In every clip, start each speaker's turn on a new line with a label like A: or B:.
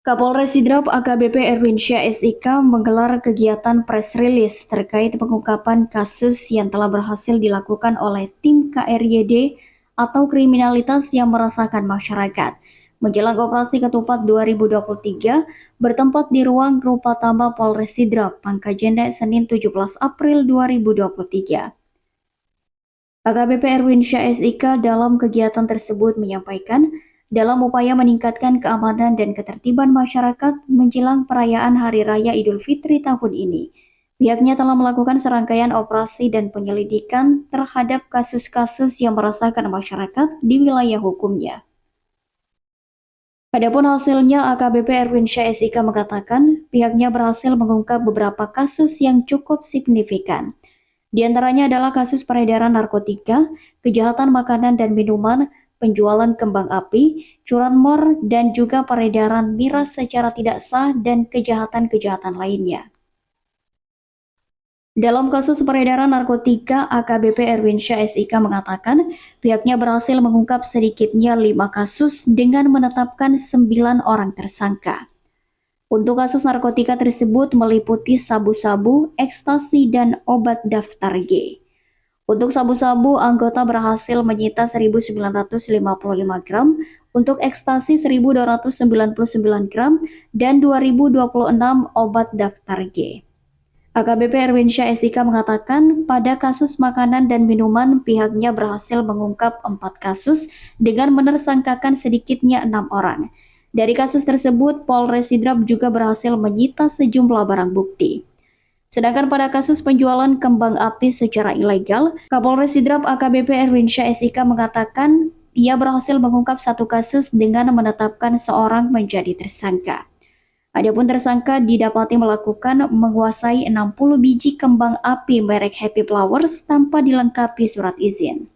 A: Kapolres Sidrap AKBP Erwinsyah SIK menggelar kegiatan press release terkait pengungkapan kasus yang telah berhasil dilakukan oleh tim KRYD atau kriminalitas yang merasakan masyarakat menjelang operasi ketupat 2023 bertempat di ruang Rupatama Polres Sidrap, Pangkajene, Senin 17 April 2023. AKBP Erwinsyah SIK dalam kegiatan tersebut menyampaikan, dalam upaya meningkatkan keamanan dan ketertiban masyarakat menjelang perayaan Hari Raya Idul Fitri tahun ini, pihaknya telah melakukan serangkaian operasi dan penyelidikan terhadap kasus-kasus yang meresahkan masyarakat di wilayah hukumnya. Adapun hasilnya, AKBP Erwinsyah SIK mengatakan pihaknya berhasil mengungkap beberapa kasus yang cukup signifikan. Di antaranya adalah kasus peredaran narkotika, kejahatan makanan dan minuman, penjualan kembang api, curanmor, dan juga peredaran miras secara tidak sah dan kejahatan-kejahatan lainnya. Dalam kasus peredaran narkotika, AKBP Erwinsyah SIK mengatakan pihaknya berhasil mengungkap sedikitnya 5 kasus dengan menetapkan 9 orang tersangka. Untuk kasus narkotika tersebut meliputi sabu-sabu, ekstasi, dan obat daftar G. Untuk sabu-sabu, anggota berhasil menyita 1.955 gram, untuk ekstasi 1.299 gram, dan 2.026 obat daftar G. AKBP Erwinsyah SIK mengatakan pada kasus makanan dan minuman pihaknya berhasil mengungkap 4 kasus dengan menersangkakan sedikitnya 6 orang. Dari kasus tersebut, Polres Sidrap juga berhasil menyita sejumlah barang bukti. Sedangkan pada kasus penjualan kembang api secara ilegal, Kapolres Sidrap AKBP Erwinsyah SIK mengatakan ia berhasil mengungkap 1 kasus dengan menetapkan seorang menjadi tersangka. Adapun tersangka didapati melakukan menguasai 60 biji kembang api merek Happy Flowers tanpa dilengkapi surat izin.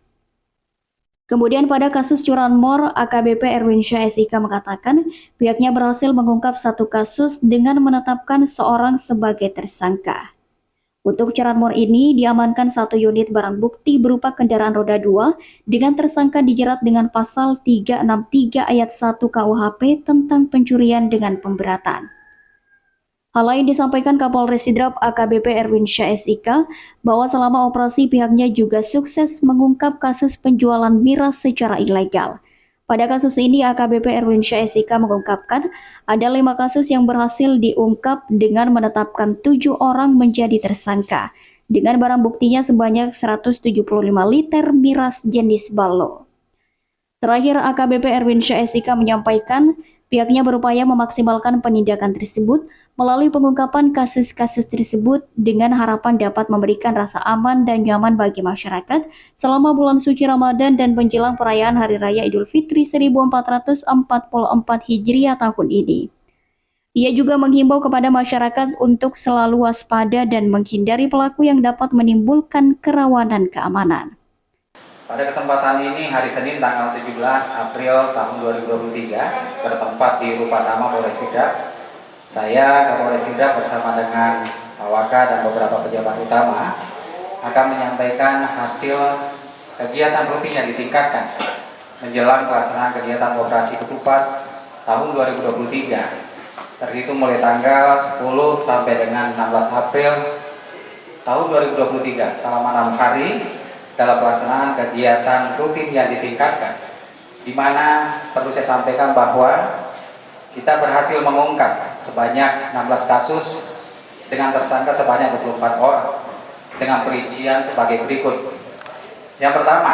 A: Kemudian pada kasus curanmor, AKBP Erwinsyah SIK mengatakan pihaknya berhasil mengungkap 1 kasus dengan menetapkan seorang sebagai tersangka. Untuk curanmor ini diamankan 1 unit barang bukti berupa kendaraan roda 2 dengan tersangka dijerat dengan pasal 363 ayat 1 KUHP tentang pencurian dengan pemberatan. Hal lain disampaikan Kapolres Sidrap AKBP Erwinsyah SIK bahwa selama operasi pihaknya juga sukses mengungkap kasus penjualan miras secara ilegal. Pada kasus ini AKBP Erwinsyah SIK mengungkapkan ada 5 kasus yang berhasil diungkap dengan menetapkan 7 orang menjadi tersangka dengan barang buktinya sebanyak 175 liter miras jenis Balo. Terakhir, AKBP Erwinsyah SIK menyampaikan pihaknya berupaya memaksimalkan penindakan tersebut melalui pengungkapan kasus-kasus tersebut dengan harapan dapat memberikan rasa aman dan nyaman bagi masyarakat selama bulan suci Ramadan dan menjelang perayaan Hari Raya Idul Fitri 1444 Hijriah tahun ini. Ia juga menghimbau kepada masyarakat untuk selalu waspada dan menghindari pelaku yang dapat menimbulkan kerawanan keamanan.
B: Pada kesempatan ini, hari Senin tanggal 17 April tahun 2023, bertempat di Rupatama Polres Sidrap, saya Kapolres Sidrap bersama dengan Pak Waka dan beberapa pejabat utama akan menyampaikan hasil kegiatan rutin yang ditingkatkan menjelang pelaksanaan kegiatan operasi ketupat tahun 2023, terhitung mulai tanggal 10 sampai dengan 16 April tahun 2023 selama 6 hari dalam pelaksanaan kegiatan rutin yang ditingkatkan, di mana perlu saya sampaikan bahwa kita berhasil mengungkap sebanyak 16 kasus dengan tersangka sebanyak 24 orang dengan perincian sebagai berikut. Yang pertama,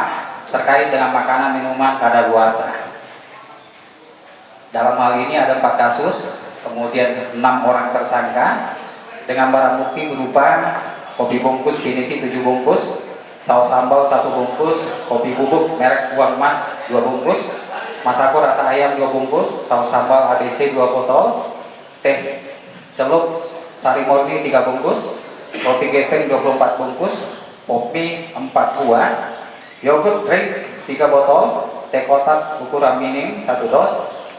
B: terkait dengan makanan minuman kadaluarsa. Dalam hal ini ada 4 kasus, kemudian 6 orang tersangka dengan barang bukti berupa kopi bungkus finisi 7 bungkus, saus sambal 1 bungkus, kopi bubuk merek Uang Mas 2 bungkus, masako rasa ayam 2 bungkus, saus sambal ABC 2 botol, teh celup sari murni 3 bungkus, roti gepeng 24 bungkus, kopi 4 buah, yogurt drink 3 botol, teh kotak ukuran minim 1 dos,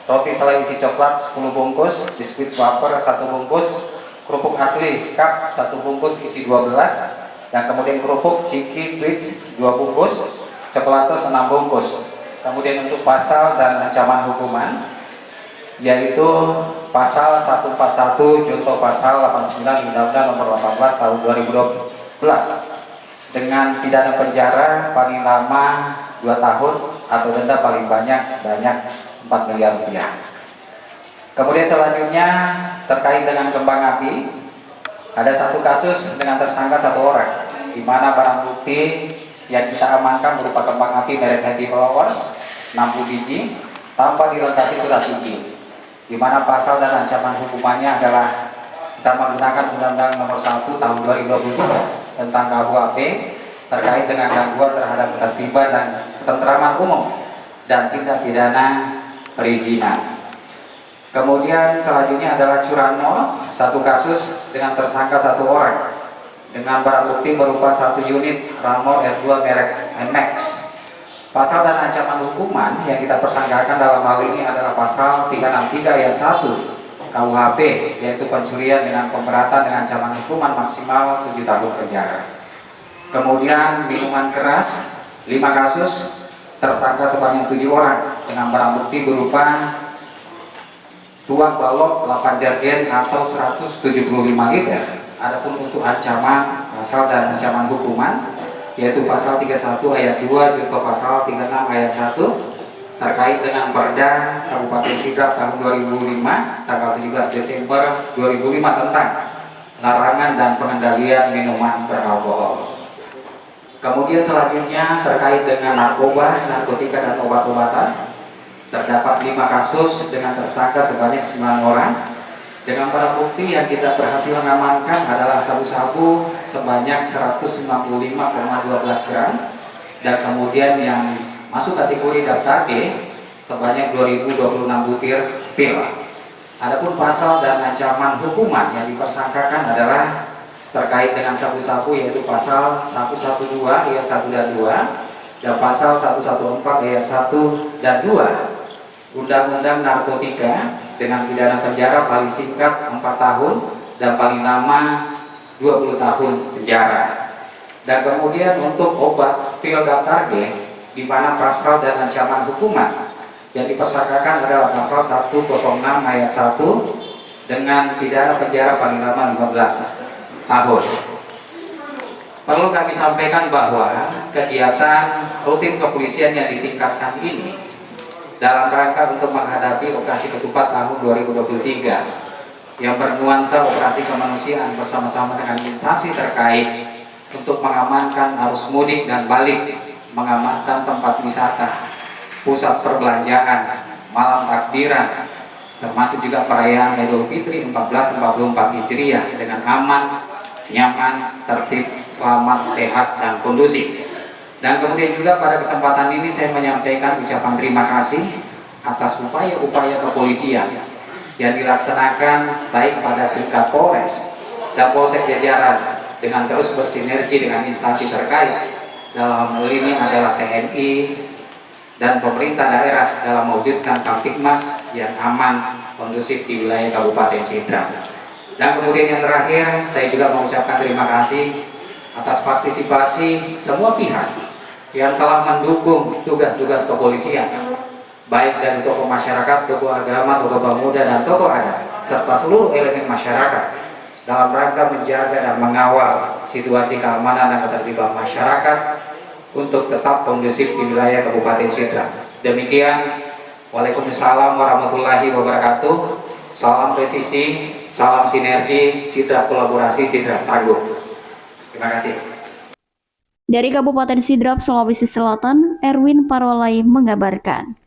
B: roti selai isi coklat 10 bungkus, biskuit wafer 1 bungkus, kerupuk asli cup 1 bungkus isi 12, dan kemudian kerupuk ciki twitch 2 bungkus, coklatos 6 bungkus. Kemudian untuk pasal dan ancaman hukuman yaitu pasal 141 junto pasal 89 Undang-Undang Nomor 18 Tahun 2012 dengan pidana penjara paling lama 2 tahun atau denda paling banyak sebanyak 4 miliar rupiah. Kemudian selanjutnya terkait dengan kembang api, ada satu kasus dengan tersangka 1 orang, di mana barang bukti yang kita amankan berupa kembang api merek Happy Flowers 60 biji tanpa dilengkapi surat izin, di mana pasal dan ancaman hukumannya adalah kita menggunakan Undang-Undang Nomor 1 Tahun 2023 tentang KUHP terkait dengan gangguan terhadap ketertiban dan ketentraman umum dan tindak pidana perizinan. Kemudian selanjutnya adalah curanmor, 1 kasus dengan tersangka 1 orang dengan barang bukti berupa 1 unit Ramor R2 merek NMAX. Pasal dan ancaman hukuman yang kita persangkakan dalam hal ini adalah pasal 363 ayat 1 KUHP, yaitu pencurian dengan pemberatan dengan ancaman hukuman maksimal 7 tahun penjara. Kemudian minuman keras, 5 kasus, tersangka sebanyak 7 orang dengan barang bukti berupa 2 balok 8 jargen atau 175 liter. Adapun untuk ancaman pasal dan ancaman hukuman yaitu pasal 31 ayat 2 junto pasal 36 ayat 1 terkait dengan Perda Kabupaten Sidrap tahun 2005 tanggal 17 Desember 2005 tentang larangan dan pengendalian minuman beralkohol. Kemudian selanjutnya terkait dengan narkoba, narkotika dan obat-obatan, terdapat 5 kasus dengan tersangka sebanyak 9 orang. Dengan barang bukti yang kita berhasil mengamankan adalah sabu-sabu sebanyak 195,12 gram dan kemudian yang masuk kategori daftar D sebanyak 2026 butir pil. Adapun pasal dan ancaman hukuman yang dipersangkakan adalah terkait dengan sabu-sabu yaitu pasal 112 ayat 1 dan 2 dan pasal 114 ayat 1 dan 2 Undang-Undang Narkotika dengan pidana penjara paling singkat 4 tahun dan paling lama 20 tahun penjara. Dan kemudian untuk obat pil daftar G, di mana pasal dan ancaman hukuman yang dipersangkakan adalah pasal 106 ayat 1 dengan pidana penjara paling lama 15 tahun. Perlu kami sampaikan bahwa kegiatan rutin kepolisian yang ditingkatkan ini dalam rangka untuk menghadapi operasi ketupat tahun 2023 yang bernuansa operasi kemanusiaan bersama-sama dengan instansi terkait untuk mengamankan arus mudik dan balik, mengamankan tempat wisata, pusat perbelanjaan, malam takbiran, termasuk juga perayaan Idul Fitri 1444 Hijriah dengan aman, nyaman, tertib, selamat, sehat, dan kondusif. Dan kemudian juga pada kesempatan ini saya menyampaikan ucapan terima kasih atas upaya-upaya kepolisian yang dilaksanakan baik pada tingkat Polres dan Polsek jajaran dengan terus bersinergi dengan instansi terkait. Dalam hal ini adalah TNI dan pemerintah daerah dalam mewujudkan Kamtibmas yang aman, kondusif di wilayah Kabupaten Sidrap. Dan kemudian yang terakhir, saya juga mengucapkan terima kasih atas partisipasi semua pihak yang telah mendukung tugas-tugas kepolisian, baik dari tokoh masyarakat, tokoh agama, tokoh pemuda, dan tokoh adat, serta seluruh elemen masyarakat dalam rangka menjaga dan mengawal situasi keamanan dan ketertiban masyarakat untuk tetap kondusif di wilayah Kabupaten Sidrap. Demikian, Waalaikumsalam warahmatullahi wabarakatuh. Salam presisi, salam sinergi, Sidrap kolaborasi, Sidrap tangguh. Terima kasih.
A: Dari Kabupaten Sidrap, Sulawesi Selatan, Erwin Parolai mengabarkan.